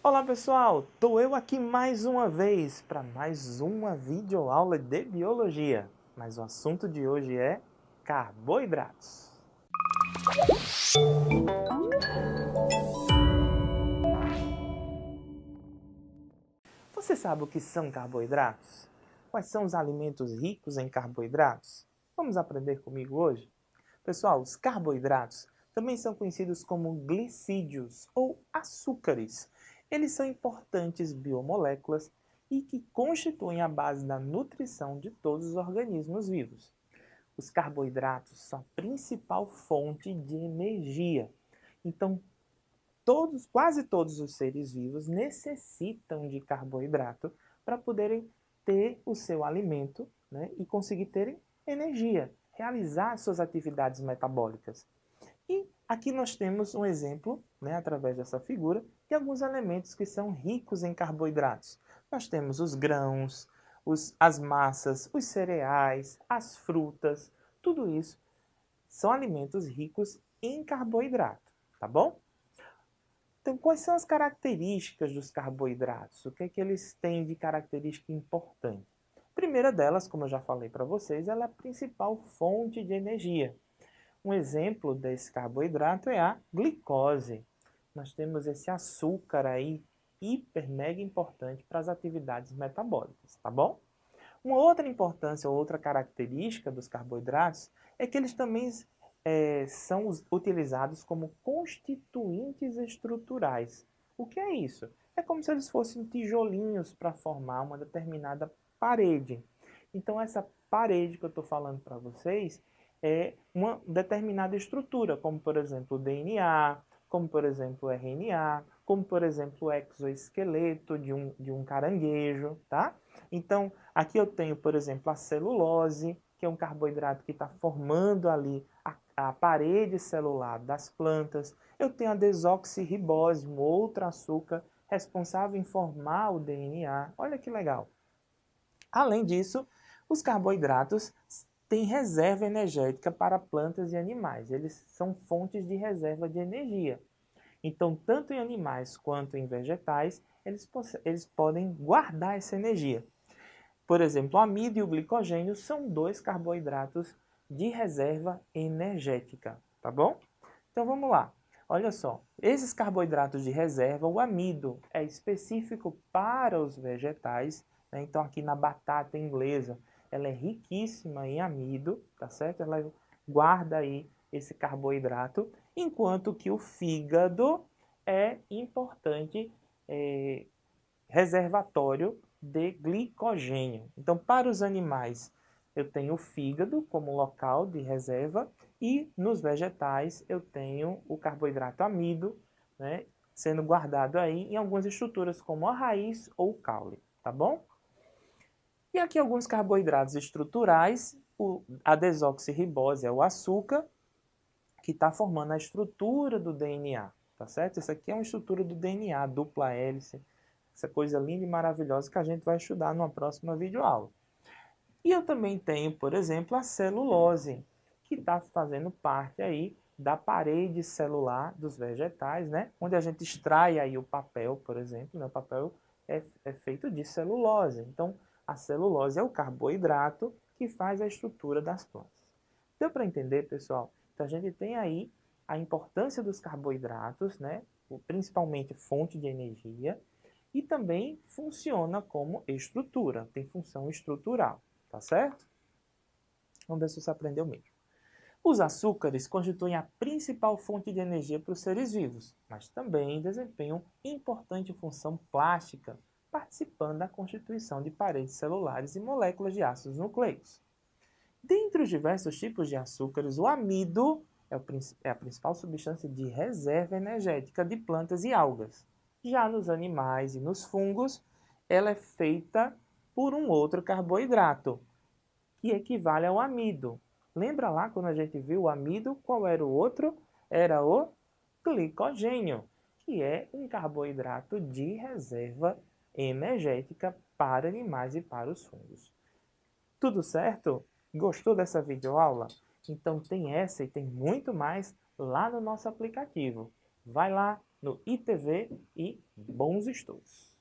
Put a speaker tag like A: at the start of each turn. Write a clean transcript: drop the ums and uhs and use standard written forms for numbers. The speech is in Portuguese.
A: Olá pessoal, tô eu aqui mais uma vez para mais uma videoaula de biologia, mas o assunto de hoje é carboidratos. Você sabe o que são carboidratos? Quais são os alimentos ricos em carboidratos? Vamos aprender comigo hoje? Pessoal, os carboidratos também são conhecidos como glicídios ou açúcares. Eles são importantes biomoléculas e que constituem a base da nutrição de todos os organismos vivos. Os carboidratos são a principal fonte de energia. Então, quase todos os seres vivos necessitam de carboidrato para poderem ter o seu alimento, né, e conseguir terem energia, realizar suas atividades metabólicas. E aqui nós temos um exemplo, né, através dessa figura, de alguns elementos que são ricos em carboidratos. Nós temos os grãos, as massas, os cereais, as frutas, tudo isso são alimentos ricos em carboidrato, tá bom? Então, quais são as características dos carboidratos? O que é que eles têm de característica importante? A primeira delas, como eu já falei para vocês, ela é a principal fonte de energia. Um exemplo desse carboidrato é a glicose. Nós temos esse açúcar aí, hiper, mega importante para as atividades metabólicas, tá bom? Uma outra importância, ou outra característica dos carboidratos é que eles também são utilizados como constituintes estruturais. O que é isso? É como se eles fossem tijolinhos para formar uma determinada parede. Então, essa parede que eu estou falando para vocês é uma determinada estrutura, como por exemplo o DNA, como por exemplo o RNA, como por exemplo o exoesqueleto de um caranguejo, tá? Então, aqui eu tenho, por exemplo, a celulose, que é um carboidrato que está formando ali a parede celular das plantas. Eu tenho a desoxirribose, um outro açúcar responsável em formar o DNA. Olha que legal. Além disso, os carboidratos têm reserva energética para plantas e animais. Eles são fontes de reserva de energia. Então, tanto em animais quanto em vegetais, eles podem guardar essa energia. Por exemplo, o amido e o glicogênio são dois carboidratos de reserva energética, tá bom? Então vamos lá. Olha só, esses carboidratos de reserva, o amido é específico para os vegetais, né? Então aqui na batata inglesa, ela é riquíssima em amido, tá certo? Ela guarda aí esse carboidrato, enquanto que o fígado é importante reservatório de glicogênio. Então, para os animais, eu tenho o fígado como local de reserva e nos vegetais eu tenho o carboidrato amido, né, sendo guardado aí em algumas estruturas como a raiz ou o caule, tá bom? E aqui alguns carboidratos estruturais, a desoxirribose é o açúcar, que está formando a estrutura do DNA, tá certo? Essa aqui é uma estrutura do DNA, dupla hélice, essa coisa linda e maravilhosa que a gente vai estudar numa próxima videoaula. E eu também tenho, por exemplo, a celulose, que está fazendo parte aí da parede celular dos vegetais, né? Onde a gente extrai aí o papel, por exemplo, né? O papel é feito de celulose. Então, a celulose é o carboidrato que faz a estrutura das plantas. Deu para entender, pessoal? Então, a gente tem aí a importância dos carboidratos, né? Principalmente fonte de energia, e também funciona como estrutura, tem função estrutural, tá certo? Vamos ver se você aprendeu mesmo. Os açúcares constituem a principal fonte de energia para os seres vivos, mas também desempenham importante função plástica, participando da constituição de paredes celulares e moléculas de ácidos nucleicos. Dentre os diversos tipos de açúcares, o amido é a principal substância de reserva energética de plantas e algas. Já nos animais e nos fungos, ela é feita por um outro carboidrato, que equivale ao amido. Lembra lá quando a gente viu o amido, qual era o outro? Era o glicogênio, que é um carboidrato de reserva energética para animais e para os fungos. Tudo certo? Gostou dessa videoaula? Então tem essa e tem muito mais lá no nosso aplicativo. Vai lá, no ITV e bons estudos!